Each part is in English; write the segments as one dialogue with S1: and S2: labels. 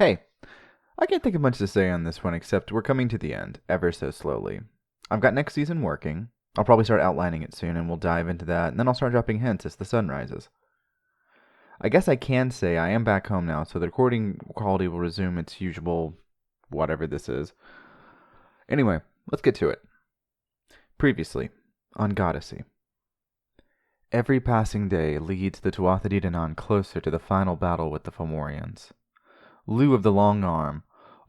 S1: Hey, I can't think of much to say on this one except we're coming to the end, ever so slowly. I've got next season working. I'll probably start outlining it soon and we'll dive into that, and then I'll start dropping hints as the sun rises. I guess I can say I am back home now, so the recording quality will resume its usual whatever this is. Anyway, let's get to it. Previously, on Goddessy. Every passing day leads the Tuatha Dé Danann closer to the final battle with the Fomorians. Lugh of the Long Arm,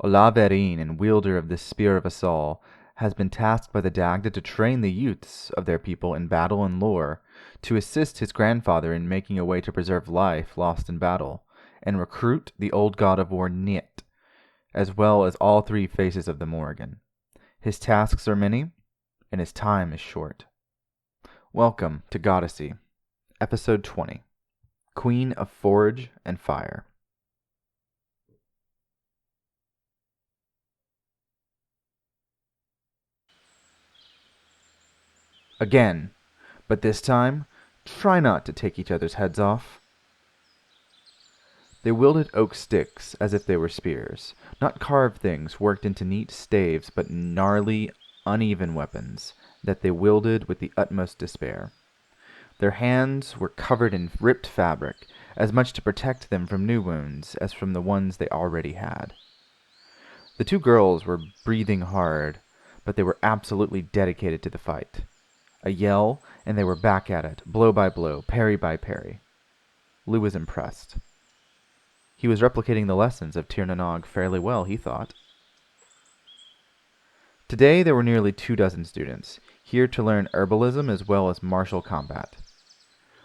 S1: Olaf Erin and wielder of the Spear of Assault, has been tasked by the Dagda to train the youths of their people in battle and lore, to assist his grandfather in making a way to preserve life lost in battle, and recruit the old god of war Niet, as well as all three faces of the Morrigan. His tasks are many, and his time is short. Welcome to Goddessy, Episode 20, Queen of Forge and Fire. Again, but this time, try not to take each other's heads off. They wielded oak sticks as if they were spears, not carved things worked into neat staves, but gnarly, uneven weapons that they wielded with the utmost despair. Their hands were covered in ripped fabric, as much to protect them from new wounds as from the ones they already had. The two girls were breathing hard, but they were absolutely dedicated to the fight. A yell, and they were back at it, blow by blow, parry by parry. Lugh was impressed. He was replicating the lessons of Tir na Nog fairly well, he thought. Today there were nearly 24 students, here to learn herbalism as well as martial combat.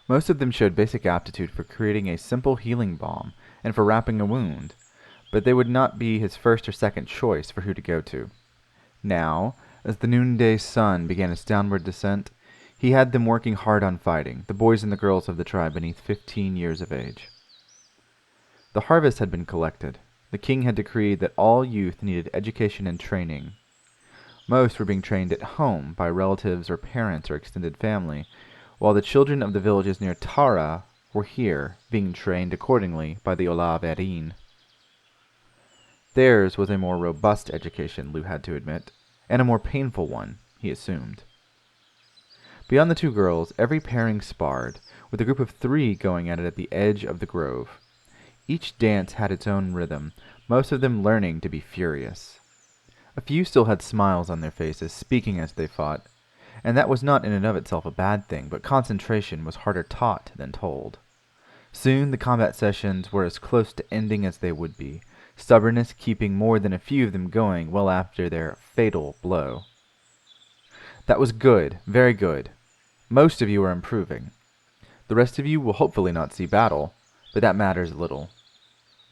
S1: Most of them showed basic aptitude for creating a simple healing balm and for wrapping a wound, but they would not be his first or second choice for who to go to. Now, as the noonday sun began its downward descent, he had them working hard on fighting, the boys and the girls of the tribe beneath 15 years of age. The harvest had been collected. The king had decreed that all youth needed education and training. Most were being trained at home by relatives or parents or extended family, while the children of the villages near Tara were here, being trained accordingly by the Olaf Erin. Theirs was a more robust education, Lugh had to admit, and a more painful one, he assumed. Beyond the two girls, every pairing sparred, with a group of 3 going at it the edge of the grove. Each dance had its own rhythm, most of them learning to be furious. A few still had smiles on their faces, speaking as they fought, and that was not in and of itself a bad thing, but concentration was harder taught than told. Soon the combat sessions were as close to ending as they would be, stubbornness keeping more than a few of them going well after their fatal blow. That was good, very good. Most of you are improving. The rest of you will hopefully not see battle, but that matters little.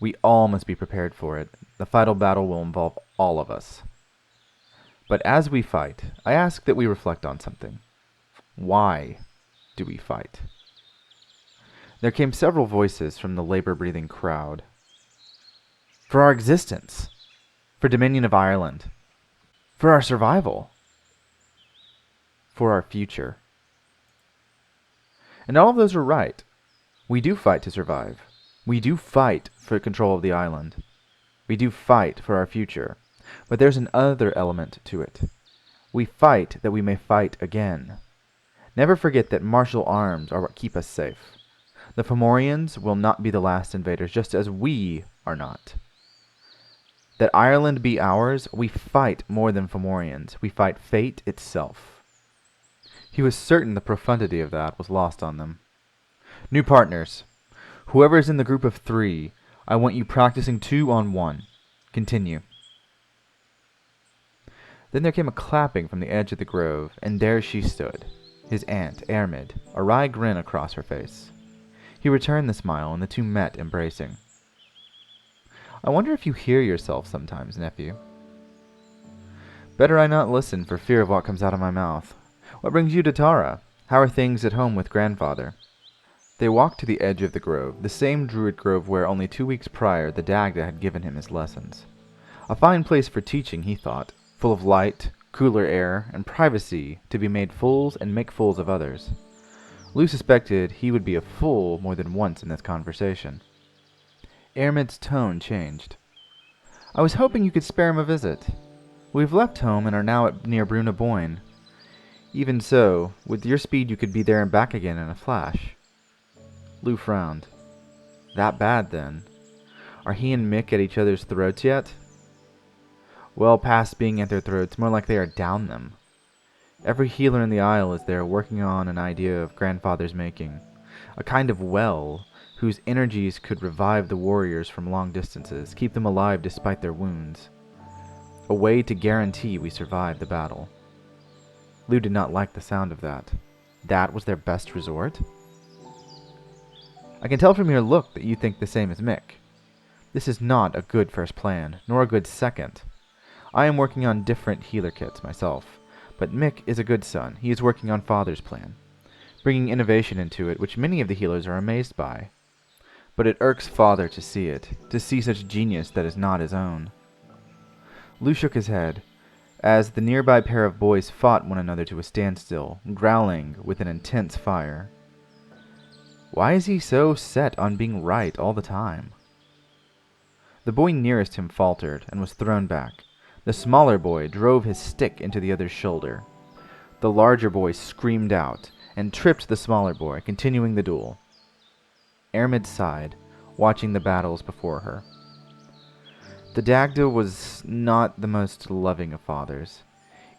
S1: We all must be prepared for it. The final battle will involve all of us. But as we fight, I ask that we reflect on something. Why do we fight? There came several voices from the labor-breathing crowd. For our existence. For Dominion of Ireland. For our survival. For our future. And all of those are right. We do fight to survive. We do fight for control of the island. We do fight for our future. But there's another element to it. We fight that we may fight again. Never forget that martial arms are what keep us safe. The Fomorians will not be the last invaders, just as we are not. That Ireland be ours, we fight more than Fomorians. We fight fate itself. He was certain the profundity of that was lost on them. New partners. Whoever is in the group of 3, I want you practicing 2-on-1. Continue. Then there came a clapping from the edge of the grove, and there she stood, his aunt, Eärmid, a wry grin across her face. He returned the smile, and the two met, embracing. I wonder if you hear yourself sometimes, nephew. Better I not listen for fear of what comes out of my mouth. What brings you to Tara? How are things at home with grandfather? They walked to the edge of the grove, the same druid grove where only 2 weeks prior the Dagda had given him his lessons. A fine place for teaching, he thought, full of light, cooler air, and privacy to be made fools and make fools of others. Lugh suspected he would be a fool more than once in this conversation. Eärmid's tone changed. I was hoping you could spare him a visit. We've left home and are now near Bruna Boyne. Even so, with your speed you could be there and back again in a flash. Lugh frowned. That bad, then? Are he and Mick at each other's throats yet? Well past being at their throats, more like they are down them. Every healer in the Isle is there working on an idea of Grandfather's making. A kind of well, whose energies could revive the warriors from long distances, keep them alive despite their wounds. A way to guarantee we survive the battle. Lugh did not like the sound of that. That was their best resort? I can tell from your look that you think the same as Mick. This is not a good first plan, nor a good second. I am working on different healer kits myself, but Mick is a good son. He is working on Father's plan, bringing innovation into it, which many of the healers are amazed by. But it irks Father to see it, to see such genius that is not his own. Lugh shook his head, as the nearby pair of boys fought one another to a standstill, growling with an intense fire. Why is he so set on being right all the time? The boy nearest him faltered and was thrown back. The smaller boy drove his stick into the other's shoulder. The larger boy screamed out and tripped the smaller boy, continuing the duel. Ermid sighed, watching the battles before her. The Dagda was not the most loving of fathers.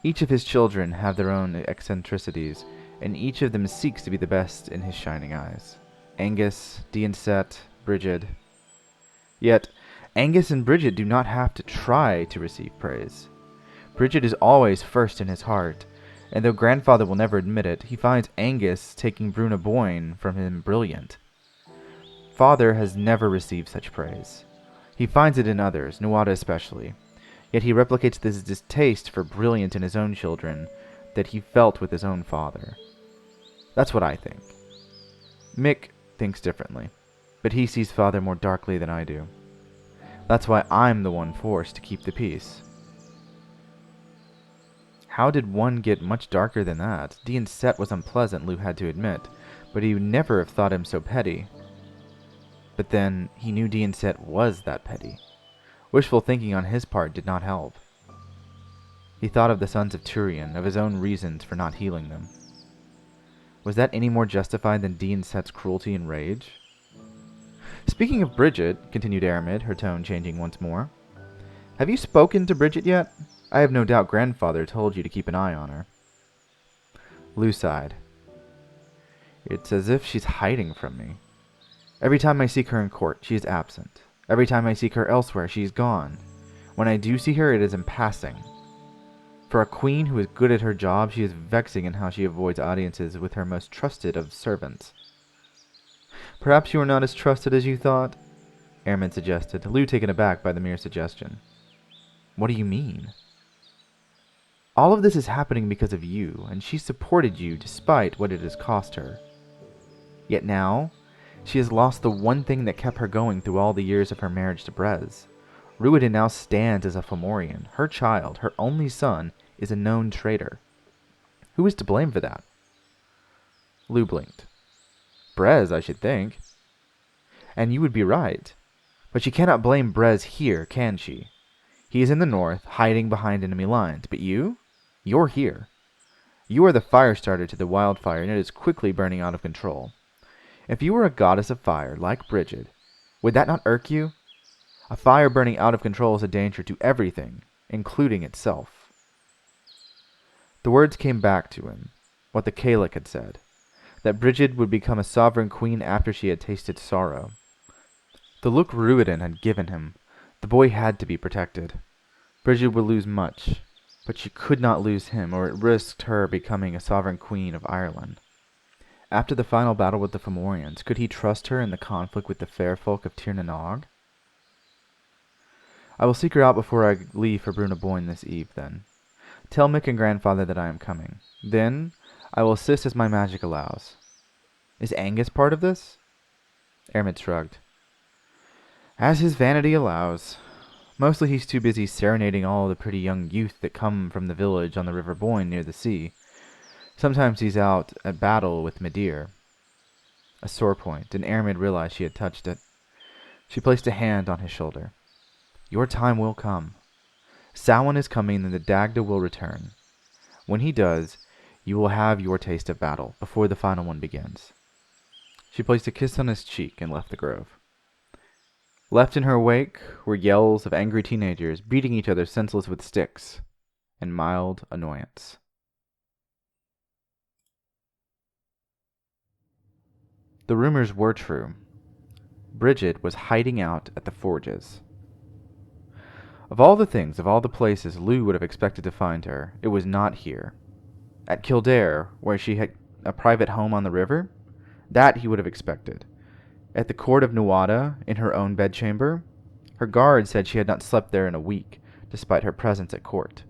S1: Each of his children have their own eccentricities, and each of them seeks to be the best in his shining eyes. Angus, Dienset, Brigid. Yet, Angus and Brigid do not have to try to receive praise. Brigid is always first in his heart, and though Grandfather will never admit it, he finds Angus taking Bruna Boyne from him brilliant. Father has never received such praise. He finds it in others, Nuada especially, yet he replicates this distaste for brilliance in his own children that he felt with his own father. That's what I think. Mick thinks differently, but he sees Father more darkly than I do. That's why I'm the one forced to keep the peace. How did one get much darker than that? Dienset was unpleasant, Lugh had to admit, but he would never have thought him so petty. But then, he knew Dienset was that petty. Wishful thinking on his part did not help. He thought of the sons of Turian, of his own reasons for not healing them. Was that any more justified than Dienset's cruelty and rage? Speaking of Brigid, continued Ermid, her tone changing once more, have you spoken to Brigid yet? I have no doubt Grandfather told you to keep an eye on her. Lugh sighed. It's as if she's hiding from me. Every time I seek her in court, she is absent. Every time I seek her elsewhere, she is gone. When I do see her, it is in passing. For a queen who is good at her job, she is vexing in how she avoids audiences with her most trusted of servants. Perhaps you are not as trusted as you thought, Ermid suggested, Lugh taken aback by the mere suggestion. What do you mean? All of this is happening because of you, and she supported you despite what it has cost her. Yet now, she has lost the one thing that kept her going through all the years of her marriage to Brez. Ruiden now stands as a Fomorian. Her child, her only son, is a known traitor. Who is to blame for that? Lugh blinked. Brez, I should think. And you would be right. But she cannot blame Brez here, can she? He is in the north, hiding behind enemy lines. But you? You're here. You are the fire starter to the wildfire, and it is quickly burning out of control. If you were a goddess of fire, like Brigid, would that not irk you? A fire burning out of control is a danger to everything, including itself. The words came back to him, what the Kalik had said, that Brigid would become a sovereign queen after she had tasted sorrow. The look Ruiden had given him, the boy had to be protected. Brigid would lose much, but she could not lose him, or it risked her becoming a sovereign queen of Ireland. After the final battle with the Fomorians, could he trust her in the conflict with the fair folk of Tir na Nog? I will seek her out before I leave for Bruna Boyne this eve, then. Tell Mick and Grandfather that I am coming. Then, I will assist as my magic allows. Is Angus part of this? Ermid shrugged. As his vanity allows. Mostly he's too busy serenading all the pretty young youth that come from the village on the River Boyne near the sea. Sometimes he's out at battle with Medir. A sore point, and Ermid realized she had touched it. She placed a hand on his shoulder. Your time will come. Samhain is coming, and the Dagda will return. When he does, you will have your taste of battle before the final one begins." She placed a kiss on his cheek and left the grove. Left in her wake were yells of angry teenagers beating each other senseless with sticks, and mild annoyance. The rumors were true. Bridget was hiding out at the forges. Of all the things, of all the places Lugh would have expected to find her, it was not here. At Kildare, where she had a private home on the river, that he would have expected. At the court of Nuada, in her own bedchamber, her guard said she had not slept there in a week, despite her presence at court.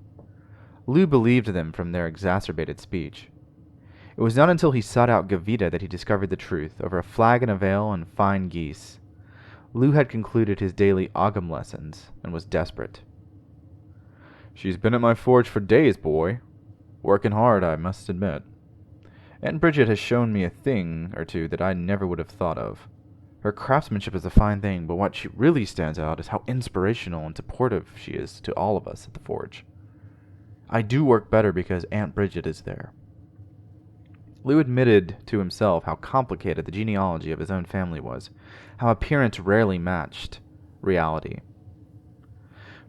S1: Lugh believed them from their exacerbated speech. It was not until he sought out Gavita that he discovered the truth over a flagon of ale and fine geese. Lugh had concluded his daily Ogham lessons and was desperate. "She's been at my forge for days, boy. Working hard, I must admit. Aunt Bridget has shown me a thing or two that I never would have thought of. Her craftsmanship is a fine thing, but what she really stands out is how inspirational and supportive she is to all of us at the forge. I do work better because Aunt Bridget is there." Lugh admitted to himself how complicated the genealogy of his own family was, how appearance rarely matched reality.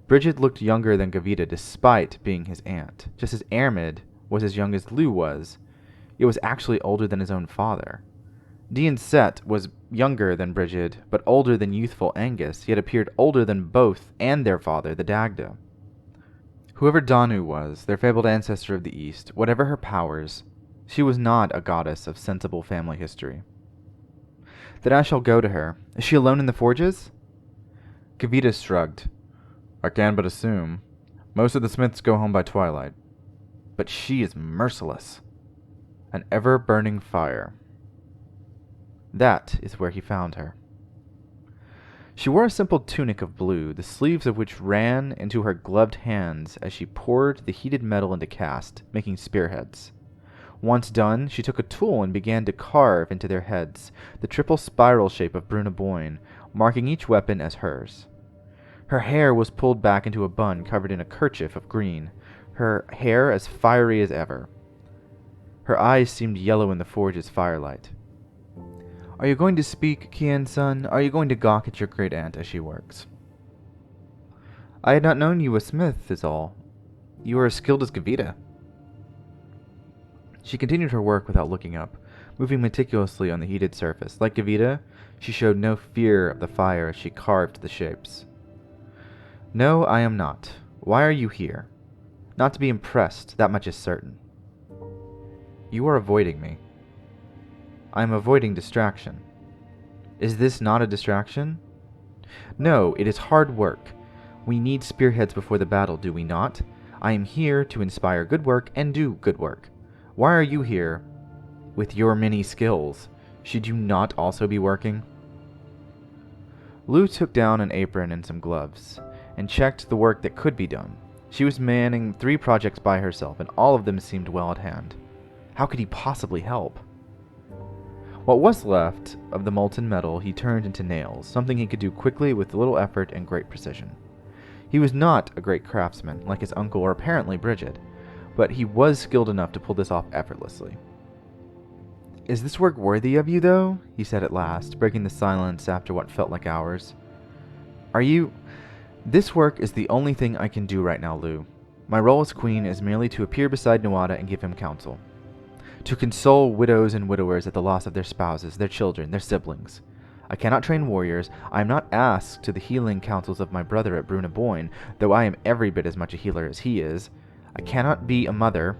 S1: Bridget looked younger than Gavita despite being his aunt, just as Ermid was as young as Lugh was. It was actually older than his own father. Dean Set was younger than Bridget, but older than youthful Angus, yet appeared older than both and their father, the Dagda. Whoever Danu was, their fabled ancestor of the East, whatever her powers, she was not a goddess of sensible family history. "Then I shall go to her. Is she alone in the forges?" Gavita shrugged. "I can but assume. Most of the smiths go home by twilight. But she is merciless. An ever-burning fire." That is where he found her. She wore a simple tunic of blue, the sleeves of which ran into her gloved hands as she poured the heated metal into cast, making spearheads. Once done, she took a tool and began to carve into their heads the triple spiral shape of Bruna Boyne, marking each weapon as hers. Her hair was pulled back into a bun covered in a kerchief of green, her hair as fiery as ever. Her eyes seemed yellow in the forge's firelight. "Are you going to speak, Kian's son? Are you going to gawk at your great-aunt as she works?" "I had not known you a smith, is all. You are as skilled as Gavita." She continued her work without looking up, moving meticulously on the heated surface. Like Gavita, she showed no fear of the fire as she carved the shapes. "No, I am not. Why are you here?" "Not to be impressed, that much is certain." "You are avoiding me." "I am avoiding distraction." "Is this not a distraction?" "No, it is hard work. We need spearheads before the battle, do we not? I am here to inspire good work and do good work. Why are you here? With your many skills, should you not also be working?" Lugh took down an apron and some gloves, and checked the work that could be done. She was manning 3 projects by herself, and all of them seemed well at hand. How could he possibly help? What was left of the molten metal he turned into nails, something he could do quickly with little effort and great precision. He was not a great craftsman, like his uncle or apparently Bridget, but he was skilled enough to pull this off effortlessly. "Is this work worthy of you, though?" he said at last, breaking the silence after what felt like hours. "Are you... This work is the only thing I can do right now, Lugh. My role as queen is merely to appear beside Nuada and give him counsel. To console widows and widowers at the loss of their spouses, their children, their siblings. I cannot train warriors. I am not asked to the healing counsels of my brother at Bruna Boyne, though I am every bit as much a healer as he is. I cannot be a mother."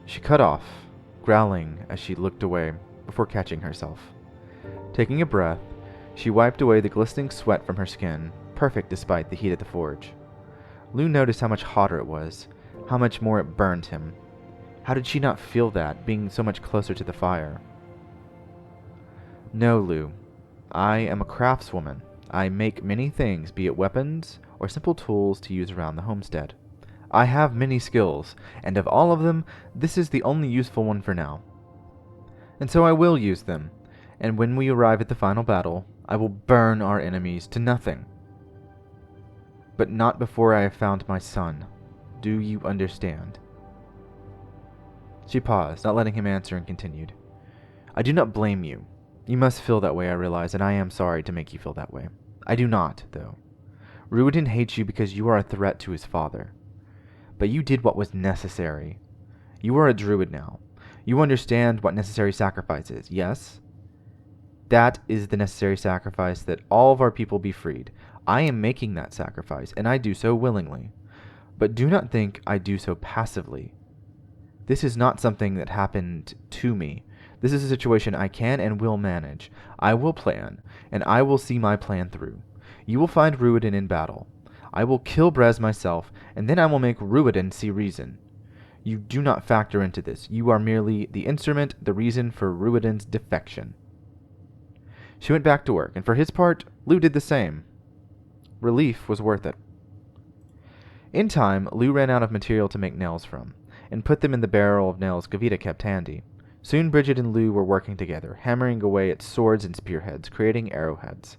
S1: She cut off, growling as she looked away, before catching herself. Taking a breath, she wiped away the glistening sweat from her skin, perfect despite the heat at the forge. Lugh noticed how much hotter it was, how much more it burned him. How did she not feel that, being so much closer to the fire? "No, Lugh. I am a craftswoman. I make many things, be it weapons or simple tools to use around the homestead. I have many skills, and of all of them, this is the only useful one for now. And so I will use them, and when we arrive at the final battle, I will burn our enemies to nothing. but not before I have found my son. Do you understand? She paused, not letting him answer, and continued. I do not blame you. You must feel that way, I realize, and I am sorry to make you feel that way. I do not, though. Ruiden hates you because you are a threat to his father. But you did what was necessary. You are a druid now. You understand what necessary sacrifice is, yes? That is the necessary sacrifice, that all of our people be freed. I am making that sacrifice, and I do so willingly. But do not think I do so passively. This is not something that happened to me. This is a situation I can and will manage. I will plan, and I will see my plan through. You will find Ruiden in battle. I will kill Brez myself, and then I will make Ruiden see reason. You do not factor into this. You are merely the instrument, the reason for Ruiden's defection. She went back to work, and for his part, Lugh did the same. Relief was worth it. In time, Lugh ran out of material to make nails from, and put them in the barrel of nails Gavita kept handy. Soon Bridget and Lugh were working together, hammering away at swords and spearheads, creating arrowheads.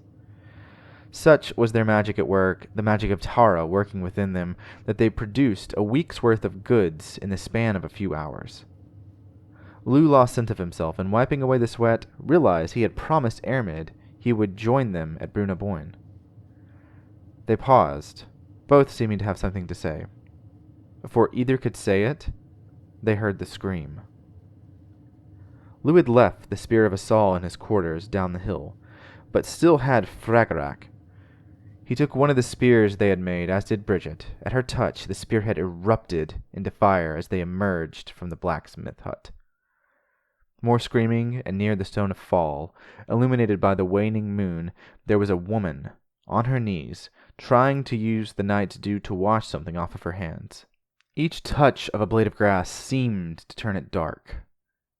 S1: Such was their magic at work, the magic of Tara working within them, that they produced a week's worth of goods in the span of a few hours. Lugh lost scent of himself, and wiping away the sweat, realized he had promised Ermid he would join them at Bruna Boyne. They paused, both seeming to have something to say. Before either could say it, they heard the scream. Lugh had left the spear of Asal in his quarters down the hill, but still had Fragarak. He took one of the spears they had made, as did Bridget. At her touch, the spearhead erupted into fire as they emerged from the blacksmith hut. More screaming, and near the stone of fall, illuminated by the waning moon, there was a woman, on her knees, trying to use the night's dew to wash something off of her hands. Each touch of a blade of grass seemed to turn it dark.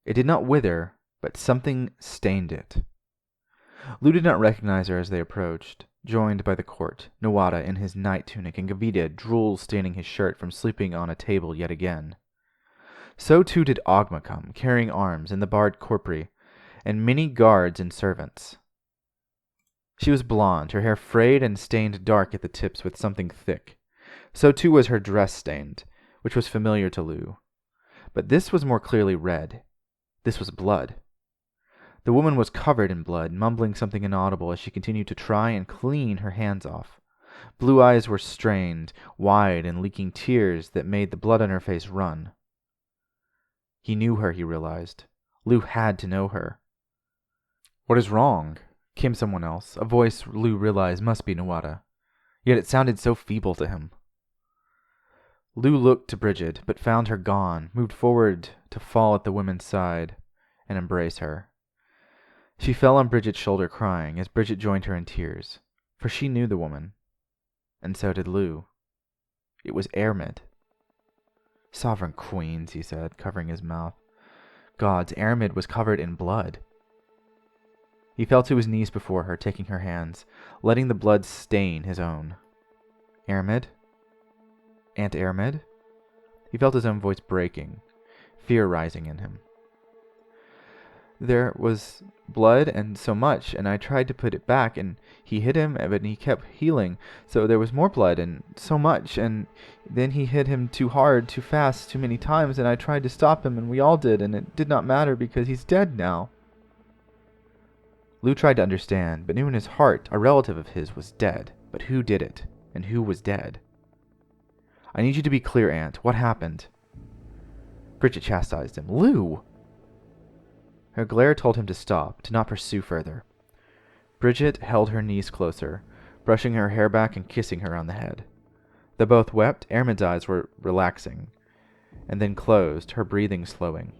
S1: It did not wither, but something stained it. Lugh did not recognize her as they approached, joined by the court, Nawada in his night tunic, and Gavita, drool staining his shirt from sleeping on a table yet again. So too did Ogma come, carrying arms, and the bard Corpri, and many guards and servants. She was blonde, her hair frayed and stained dark at the tips with something thick. So too was her dress stained, which was familiar to Lugh. But this was more clearly red. This was blood. The woman was covered in blood, mumbling something inaudible as she continued to try and clean her hands off. Blue eyes were strained, wide, and leaking tears that made the blood on her face run. He knew her, he realized. Lugh had to know her. What is wrong? Came someone else, a voice Lugh realized must be Nawada. Yet it sounded so feeble to him. Lugh looked to Bridget, but found her gone, moved forward to fall at the woman's side and embrace her. She fell on Bridget's shoulder crying, as Bridget joined her in tears, for she knew the woman. And so did Lugh. It was Ermid. Sovereign Queens, he said, covering his mouth. Gods, Ermid was covered in blood. He fell to his knees before her, taking her hands, letting the blood stain his own. Ermid? Aunt Ermid? He felt his own voice breaking, fear rising in him. There was blood and so much, and I tried to put it back, and he hit him, but he kept healing, so there was more blood and so much, and then he hit him too hard, too fast, too many times, and I tried to stop him, and we all did, and it did not matter because he's dead now. Lugh tried to understand, but knew in his heart a relative of his was dead. But who did it? And who was dead? I need you to be clear, Aunt. What happened? Bridget chastised him. Lugh! Her glare told him to stop, to not pursue further. Bridget held her knees closer, brushing her hair back and kissing her on the head. Though both wept, Ermid's eyes were relaxing, and then closed, her breathing slowing.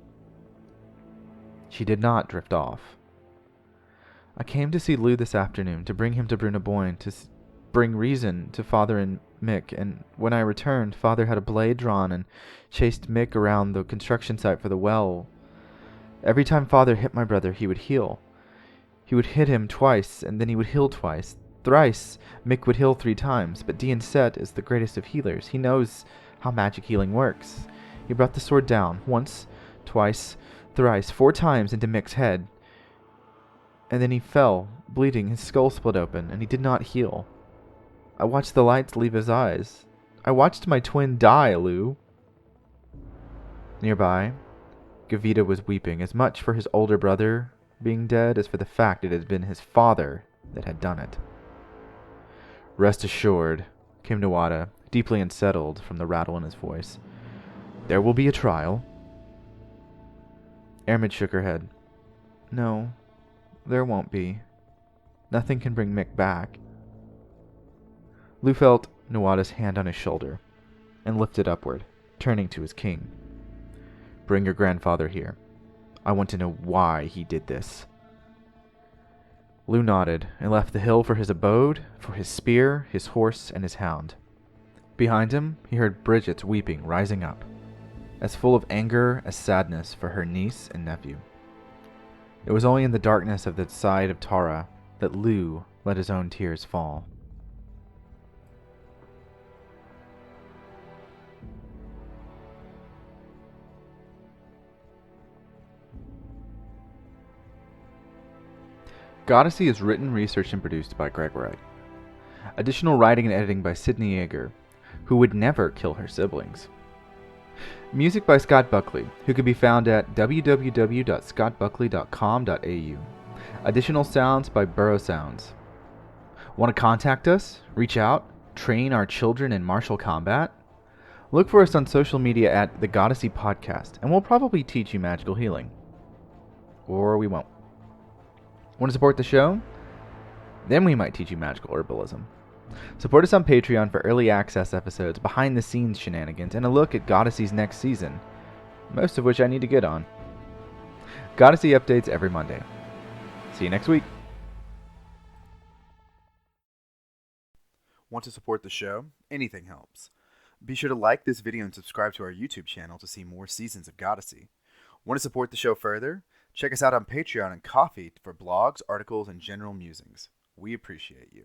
S1: She did not drift off. I came to see Lugh this afternoon, to bring him to Bruna Boyne, to bring reason to Father and Mick, and when I returned, Father had a blade drawn and chased Mick around the construction site for the well. Every time Father hit my brother, he would heal. He would hit him twice, and then he would heal twice. Thrice, Mick would heal 3 times, but Dian Set is the greatest of healers. He knows how magic healing works. He brought the sword down, once, twice, thrice, 4 times into Mick's head. And then he fell, bleeding, his skull split open, and he did not heal. I watched the lights leave his eyes. I watched my twin die, Lugh. Nearby, Gavita was weeping as much for his older brother being dead as for the fact it had been his father that had done it. Rest assured, came Nawada, deeply unsettled from the rattle in his voice. There will be a trial. Ermid shook her head. No, there won't be. Nothing can bring Mick back. Lugh felt Nawada's hand on his shoulder and lifted upward, turning to his king. Bring your grandfather here. I want to know why he did this. Lugh nodded and left the hill for his abode, for his spear, his horse, and his hound. Behind him, he heard Bridget's weeping rising up, as full of anger as sadness for her niece and nephew. It was only in the darkness of the side of Tara that Lugh let his own tears fall. Goddessy is written, researched, and produced by Greg Wright. Additional writing and editing by Sydney Yeager, who would never kill her siblings. Music by Scott Buckley, who can be found at www.scottbuckley.com.au. Additional sounds by Burrow Sounds. Want to contact us? Reach out? Train our children in martial combat? Look for us on social media at The Goddessy Podcast, and we'll probably teach you magical healing. Or we won't. Want to support the show? Then we might teach you magical herbalism. Support us on Patreon for early access episodes, behind-the-scenes shenanigans, and a look at Goddessy's next season, most of which I need to get on. Goddessy updates every Monday. See you next week. Want to support the show? Anything helps. Be sure to like this video and subscribe to our YouTube channel to see more seasons of Goddessy. Want to support the show further? Check us out on Patreon and Ko-fi for blogs, articles, and general musings. We appreciate you.